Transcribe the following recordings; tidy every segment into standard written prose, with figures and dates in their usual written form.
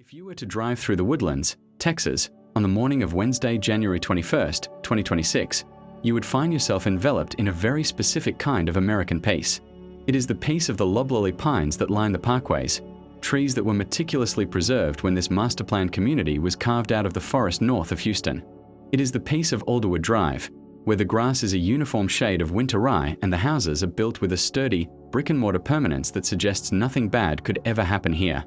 If you were to drive through the Woodlands, Texas, on the morning of Wednesday, January 21st, 2026, you would find yourself enveloped in a very specific kind of American peace. It is the peace of the loblolly pines that line the parkways, trees that were meticulously preserved when this master-planned community was carved out of the forest north of Houston. It is the peace of Alderwood Drive, where the grass is a uniform shade of winter rye and the houses are built with a sturdy, brick-and-mortar permanence that suggests nothing bad could ever happen here.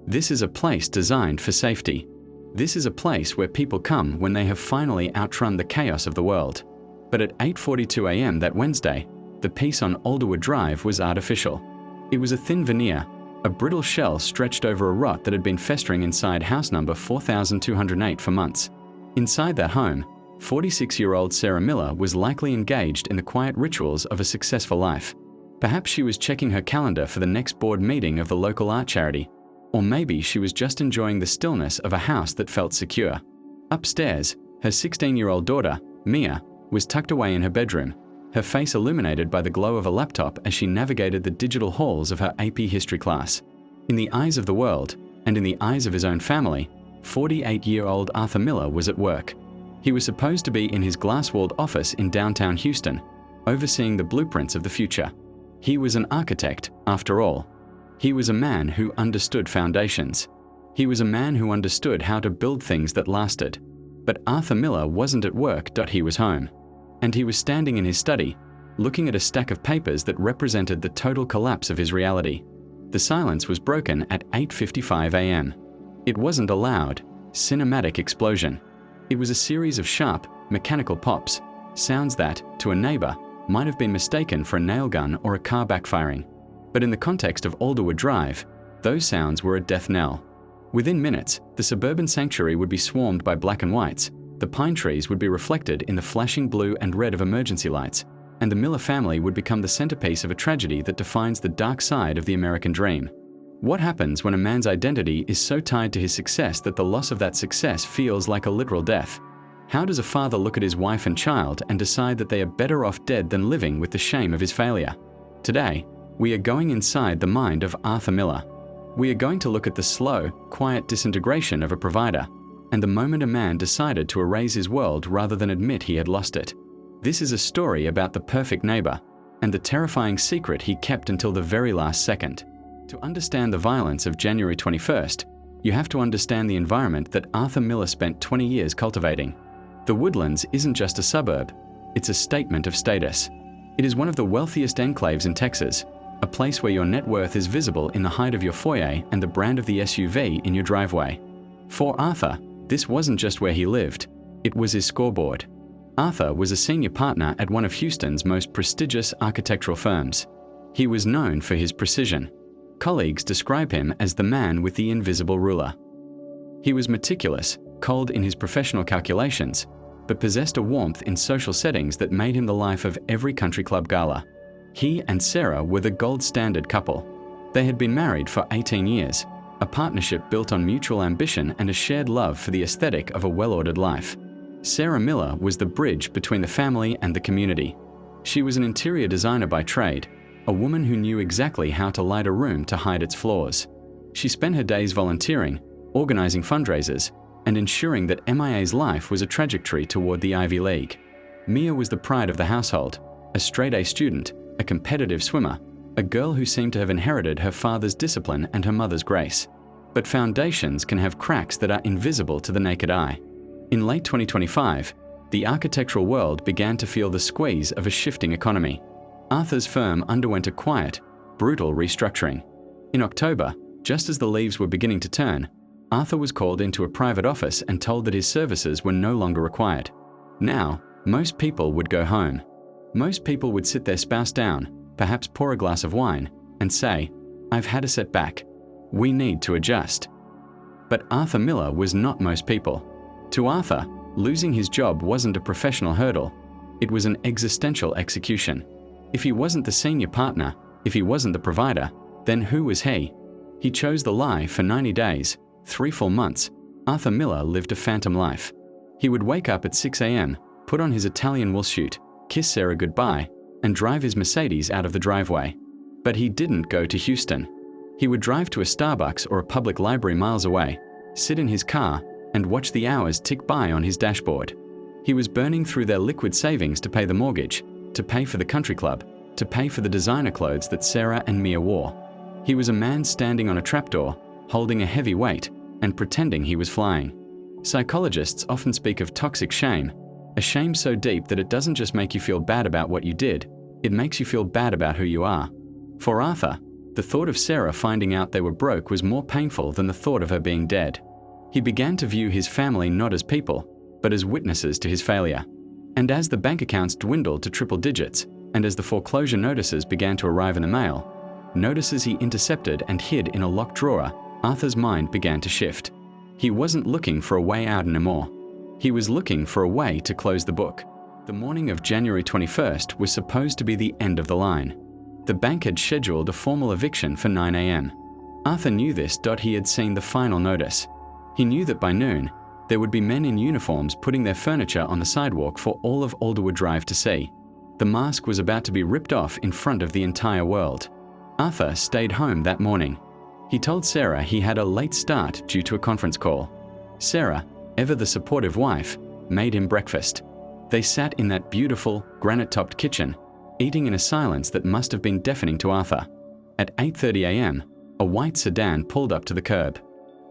This is a place designed for safety. This is a place where people come when they have finally outrun the chaos of the world. But at 8:42 a.m. that Wednesday, the peace on Alderwood Drive was artificial. It was a thin veneer, a brittle shell stretched over a rot that had been festering inside house number 4208 for months. Inside that home, 46-year-old Sarah Miller was likely engaged in the quiet rituals of a successful life. Perhaps she was checking her calendar for the next board meeting of the local art charity. Or maybe she was just enjoying the stillness of a house that felt secure. Upstairs, her 16-year-old daughter, Mia, was tucked away in her bedroom, her face illuminated by the glow of a laptop as she navigated the digital halls of her AP history class. In the eyes of the world, and in the eyes of his own family, 48-year-old Arthur Miller was at work. He was supposed to be in his glass-walled office in downtown Houston, overseeing the blueprints of the future. He was an architect, after all. He was a man who understood foundations. He was a man who understood how to build things that lasted. But Arthur Miller wasn't at work, he was home. And he was standing in his study, looking at a stack of papers that represented the total collapse of his reality. The silence was broken at 8:55 a.m. It wasn't a loud, cinematic explosion. It was a series of sharp, mechanical pops, sounds that, to a neighbor, might have been mistaken for a nail gun or a car backfiring. But in the context of Alderwood Drive, those sounds were a death knell. Within minutes, the suburban sanctuary would be swarmed by black and whites, the pine trees would be reflected in the flashing blue and red of emergency lights, and the Miller family would become the centerpiece of a tragedy that defines the dark side of the American dream. What happens when a man's identity is so tied to his success that the loss of that success feels like a literal death? How does a father look at his wife and child and decide that they are better off dead than living with the shame of his failure? Today, we are going inside the mind of Arthur Miller. We are going to look at the slow, quiet disintegration of a provider, and the moment a man decided to erase his world rather than admit he had lost it. This is a story about the perfect neighbor, and the terrifying secret he kept until the very last second. To understand the violence of January 21st, you have to understand the environment that Arthur Miller spent 20 years cultivating. The Woodlands isn't just a suburb, it's a statement of status. It is one of the wealthiest enclaves in Texas, a place where your net worth is visible in the height of your foyer and the brand of the SUV in your driveway. For Arthur, this wasn't just where he lived, it was his scoreboard. Arthur was a senior partner at one of Houston's most prestigious architectural firms. He was known for his precision. Colleagues describe him as the man with the invisible ruler. He was meticulous, cold in his professional calculations, but possessed a warmth in social settings that made him the life of every country club gala. He and Sarah were the gold standard couple. They had been married for 18 years, a partnership built on mutual ambition and a shared love for the aesthetic of a well-ordered life. Sarah Miller was the bridge between the family and the community. She was an interior designer by trade, a woman who knew exactly how to light a room to hide its flaws. She spent her days volunteering, organizing fundraisers, and ensuring that MIA's life was a trajectory toward the Ivy League. Mia was the pride of the household, a straight-A student, a competitive swimmer, a girl who seemed to have inherited her father's discipline and her mother's grace. But foundations can have cracks that are invisible to the naked eye. In late 2025, the architectural world began to feel the squeeze of a shifting economy. Arthur's firm underwent a quiet, brutal restructuring. In October, just as the leaves were beginning to turn, Arthur was called into a private office and told that his services were no longer required. Now, most people would go home. Most people would sit their spouse down, perhaps pour a glass of wine, and say, "I've had a setback. We need to adjust." But Arthur Miller was not most people. To Arthur, losing his job wasn't a professional hurdle. It was an existential execution. If he wasn't the senior partner, if he wasn't the provider, then who was he? He chose the lie for 90 days, 3 full months. Arthur Miller lived a phantom life. He would wake up at 6 a.m., put on his Italian wool suit, kiss Sarah goodbye, and drive his Mercedes out of the driveway. But he didn't go to Houston. He would drive to a Starbucks or a public library miles away, sit in his car, and watch the hours tick by on his dashboard. He was burning through their liquid savings to pay the mortgage, to pay for the country club, to pay for the designer clothes that Sarah and Mia wore. He was a man standing on a trapdoor, holding a heavy weight, and pretending he was flying. Psychologists often speak of toxic shame, a shame so deep that it doesn't just make you feel bad about what you did, it makes you feel bad about who you are. For Arthur, the thought of Sarah finding out they were broke was more painful than the thought of her being dead. He began to view his family not as people, but as witnesses to his failure. And as the bank accounts dwindled to triple digits, and as the foreclosure notices began to arrive in the mail, notices he intercepted and hid in a locked drawer, Arthur's mind began to shift. He wasn't looking for a way out anymore. He was looking for a way to close the book. The morning of January 21st was supposed to be the end of the line. The bank had scheduled a formal eviction for 9 a.m. Arthur knew this. He had seen the final notice. He knew that by noon, there would be men in uniforms putting their furniture on the sidewalk for all of Alderwood Drive to see. The mask was about to be ripped off in front of the entire world. Arthur stayed home that morning. He told Sarah he had a late start due to a conference call. Sarah, ever the supportive wife, made him breakfast. They sat in that beautiful, granite-topped kitchen, eating in a silence that must have been deafening to Arthur. At 8:30 a.m., a white sedan pulled up to the curb.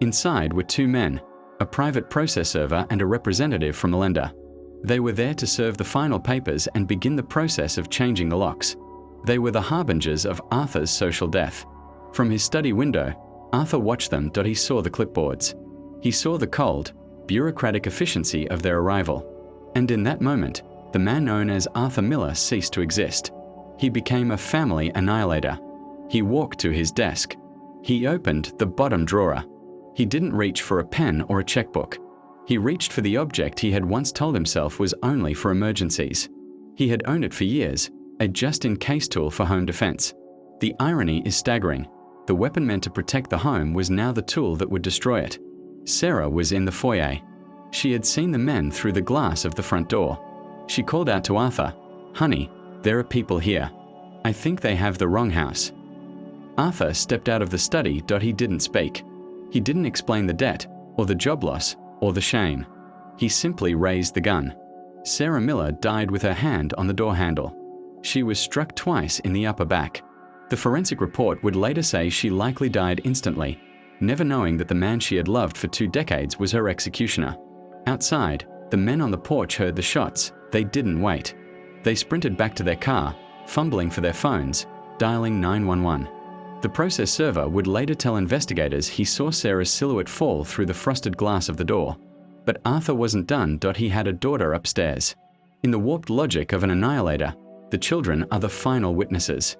Inside were two men, a private process server and a representative from the lender. They were there to serve the final papers and begin the process of changing the locks. They were the harbingers of Arthur's social death. From his study window, Arthur watched them. He saw the clipboards. He saw the cold, bureaucratic efficiency of their arrival. And in that moment, the man known as Arthur Miller ceased to exist. He became a family annihilator. He walked to his desk. He opened the bottom drawer. He didn't reach for a pen or a checkbook. He reached for the object he had once told himself was only for emergencies. He had owned it for years, a just-in-case tool for home defense. The irony is staggering. The weapon meant to protect the home was now the tool that would destroy it. Sarah was in the foyer. She had seen the men through the glass of the front door. She called out to Arthur, "Honey, there are people here. I think they have the wrong house." Arthur stepped out of the study. He didn't speak. He didn't explain the debt, or the job loss, or the shame. He simply raised the gun. Sarah Miller died with her hand on the door handle. She was struck twice in the upper back. The forensic report would later say she likely died instantly, never knowing that the man she had loved for 2 decades was her executioner. Outside, the men on the porch heard the shots. They didn't wait. They sprinted back to their car, fumbling for their phones, dialing 911. The process server would later tell investigators he saw Sarah's silhouette fall through the frosted glass of the door. But Arthur wasn't done. He had a daughter upstairs. In the warped logic of an annihilator, the children are the final witnesses.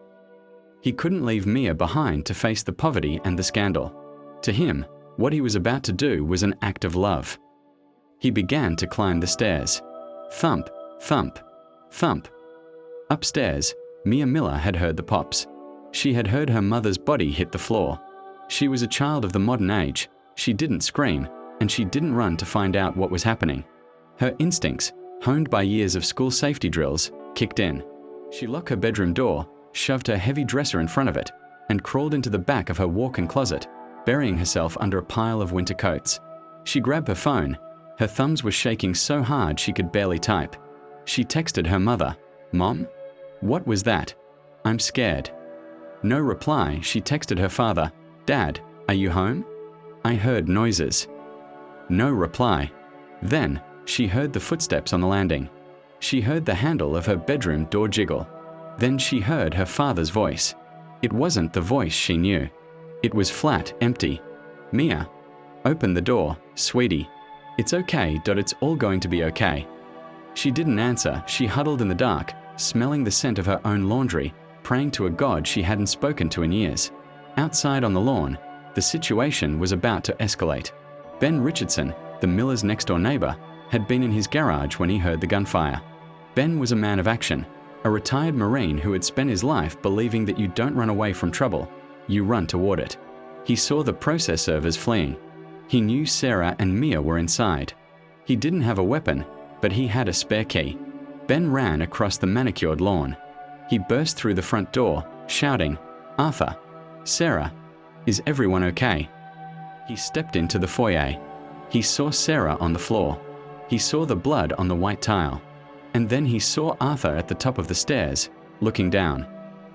He couldn't leave Mia behind to face the poverty and the scandal. To him, what he was about to do was an act of love. He began to climb the stairs. Thump, thump, thump. Upstairs, Mia Miller had heard the pops. She had heard her mother's body hit the floor. She was a child of the modern age. She didn't scream, and she didn't run to find out what was happening. Her instincts, honed by years of school safety drills, kicked in. She locked her bedroom door, shoved her heavy dresser in front of it, and crawled into the back of her walk-in closet, burying herself under a pile of winter coats. She grabbed her phone. Her thumbs were shaking so hard she could barely type. She texted her mother, "Mom? What was that? I'm scared." No reply. She texted her father, "Dad, are you home? I heard noises." No reply. Then, she heard the footsteps on the landing. She heard the handle of her bedroom door jiggle. Then she heard her father's voice. It wasn't the voice she knew. It was flat, empty. "Mia, open the door, sweetie. It's okay. It's all going to be okay." She didn't answer. She huddled in the dark, smelling the scent of her own laundry, praying to a God she hadn't spoken to in years. Outside on the lawn, the situation was about to escalate. Ben Richardson, the Miller's next-door neighbor, had been in his garage when he heard the gunfire. Ben was a man of action, a retired Marine who had spent his life believing that you don't run away from trouble, you run toward it. He saw the process servers fleeing. He knew Sarah and Mia were inside. He didn't have a weapon, but he had a spare key. Ben ran across the manicured lawn. He burst through the front door, shouting, "Arthur, Sarah, is everyone okay?" He stepped into the foyer. He saw Sarah on the floor. He saw the blood on the white tile. And then he saw Arthur at the top of the stairs, looking down.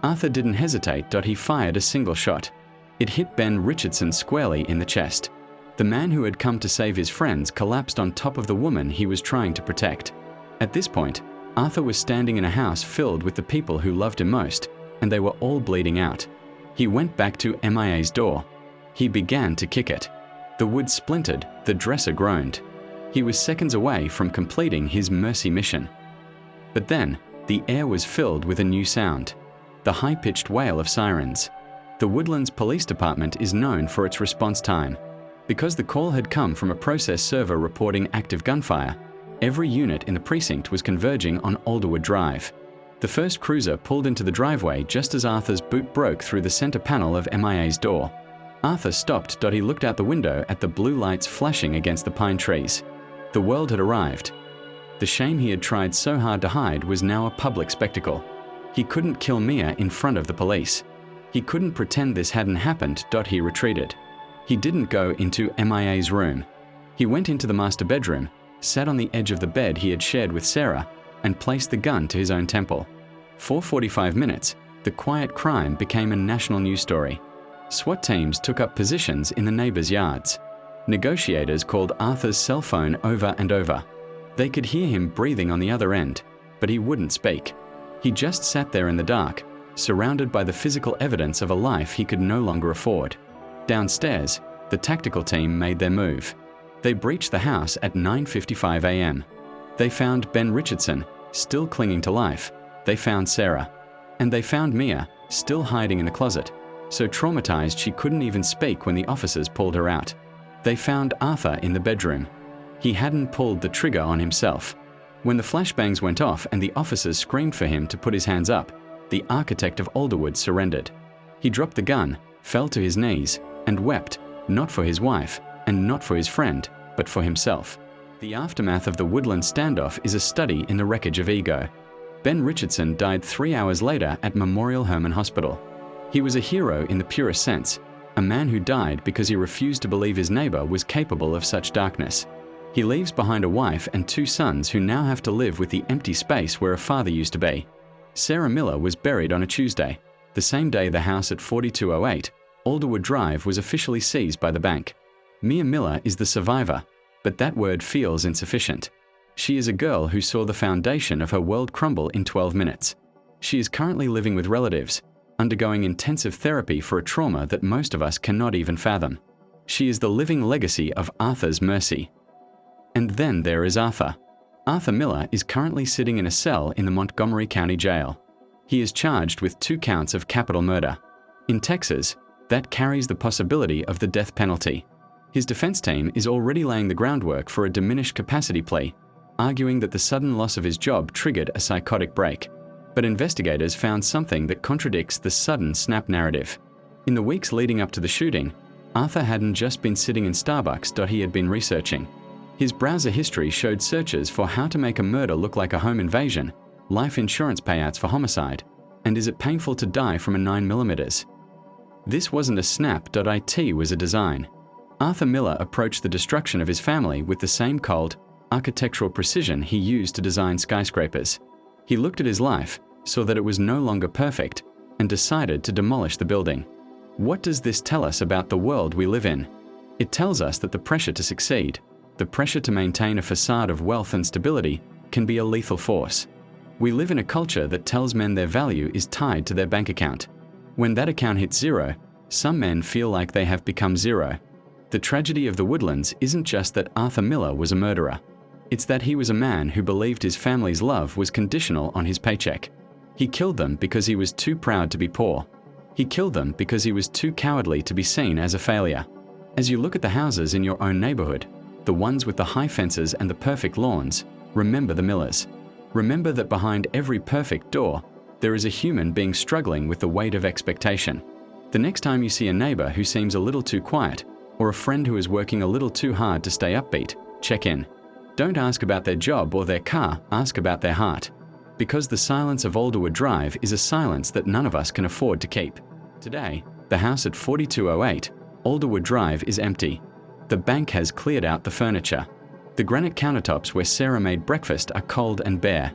Arthur didn't hesitate. He fired a single shot. It hit Ben Richardson squarely in the chest. The man who had come to save his friends collapsed on top of the woman he was trying to protect. At this point, Arthur was standing in a house filled with the people who loved him most, and they were all bleeding out. He went back to MIA's door. He began to kick it. The wood splintered, the dresser groaned. He was seconds away from completing his mercy mission. But then, the air was filled with a new sound. The high-pitched wail of sirens. The Woodlands Police Department is known for its response time. Because the call had come from a process server reporting active gunfire, every unit in the precinct was converging on Alderwood Drive. The first cruiser pulled into the driveway just as Arthur's boot broke through the center panel of MIA's door. Arthur stopped. He looked out the window at the blue lights flashing against the pine trees. The world had arrived. The shame he had tried so hard to hide was now a public spectacle. He couldn't kill Mia in front of the police. He couldn't pretend this hadn't happened. He retreated. He didn't go into MIA's room. He went into the master bedroom, sat on the edge of the bed he had shared with Sarah, and placed the gun to his own temple. For 45 minutes, the quiet crime became a national news story. SWAT teams took up positions in the neighbors' yards. Negotiators called Arthur's cell phone over and over. They could hear him breathing on the other end, but he wouldn't speak. He just sat there in the dark, surrounded by the physical evidence of a life he could no longer afford. Downstairs, the tactical team made their move. They breached the house at 9:55 a.m. They found Ben Richardson, still clinging to life. They found Sarah. And they found Mia, still hiding in the closet, so traumatized she couldn't even speak when the officers pulled her out. They found Arthur in the bedroom. He hadn't pulled the trigger on himself. When the flashbangs went off and the officers screamed for him to put his hands up, the architect of Alderwood surrendered. He dropped the gun, fell to his knees, and wept, not for his wife, and not for his friend, but for himself. The aftermath of the Woodlands standoff is a study in the wreckage of ego. Ben Richardson died 3 hours later at Memorial Hermann Hospital. He was a hero in the purest sense, a man who died because he refused to believe his neighbor was capable of such darkness. He leaves behind a wife and 2 sons who now have to live with the empty space where a father used to be. Sarah Miller was buried on a Tuesday, the same day the house at 4208, Alderwood Drive, was officially seized by the bank. Mia Miller is the survivor, but that word feels insufficient. She is a girl who saw the foundation of her world crumble in 12 minutes. She is currently living with relatives, undergoing intensive therapy for a trauma that most of us cannot even fathom. She is the living legacy of Arthur's mercy. And then there is Arthur. Arthur Miller is currently sitting in a cell in the Montgomery County Jail. He is charged with 2 counts of capital murder. In Texas, that carries the possibility of the death penalty. His defense team is already laying the groundwork for a diminished capacity plea, arguing that the sudden loss of his job triggered a psychotic break. But investigators found something that contradicts the sudden snap narrative. In the weeks leading up to the shooting, Arthur hadn't just been sitting in Starbucks. He had been researching. His browser history showed searches for how to make a murder look like a home invasion, life insurance payouts for homicide, and is it painful to die from a 9mm? This wasn't a snap. It was a design. Arthur Miller approached the destruction of his family with the same cold, architectural precision he used to design skyscrapers. He looked at his life, saw that it was no longer perfect, and decided to demolish the building. What does this tell us about the world we live in? It tells us that the pressure to succeed, the pressure to maintain a facade of wealth and stability, can be a lethal force. We live in a culture that tells men their value is tied to their bank account. When that account hits zero, some men feel like they have become zero. The tragedy of the Woodlands isn't just that Arthur Miller was a murderer. It's that he was a man who believed his family's love was conditional on his paycheck. He killed them because he was too proud to be poor. He killed them because he was too cowardly to be seen as a failure. As you look at the houses in your own neighborhood, the ones with the high fences and the perfect lawns, remember the Millers. Remember that behind every perfect door, there is a human being struggling with the weight of expectation. The next time you see a neighbor who seems a little too quiet, or a friend who is working a little too hard to stay upbeat, check in. Don't ask about their job or their car, ask about their heart. Because the silence of Alderwood Drive is a silence that none of us can afford to keep. Today, the house at 4208, Alderwood Drive is empty. The bank has cleared out the furniture. The granite countertops where Sarah made breakfast are cold and bare.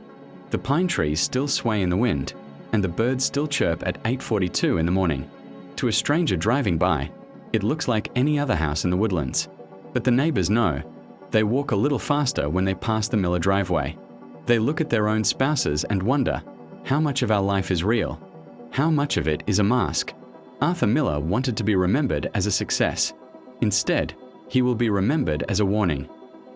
The pine trees still sway in the wind, and the birds still chirp at 8:42 in the morning. To a stranger driving by, it looks like any other house in the Woodlands. But the neighbors know. They walk a little faster when they pass the Miller driveway. They look at their own spouses and wonder, how much of our life is real? How much of it is a mask? Arthur Miller wanted to be remembered as a success. Instead, he will be remembered as a warning.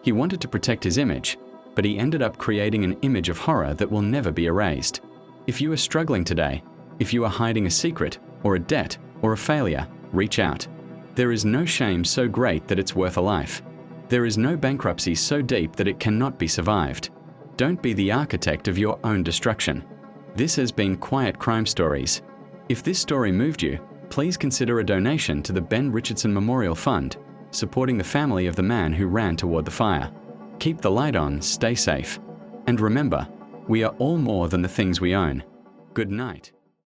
He wanted to protect his image, but he ended up creating an image of horror that will never be erased. If you are struggling today, if you are hiding a secret, or a debt, or a failure, reach out. There is no shame so great that it's worth a life. There is no bankruptcy so deep that it cannot be survived. Don't be the architect of your own destruction. This has been Quiet Crime Stories. If this story moved you, please consider a donation to the Ben Richardson Memorial Fund, supporting the family of the man who ran toward the fire. Keep the light on, stay safe. And remember, we are all more than the things we own. Good night.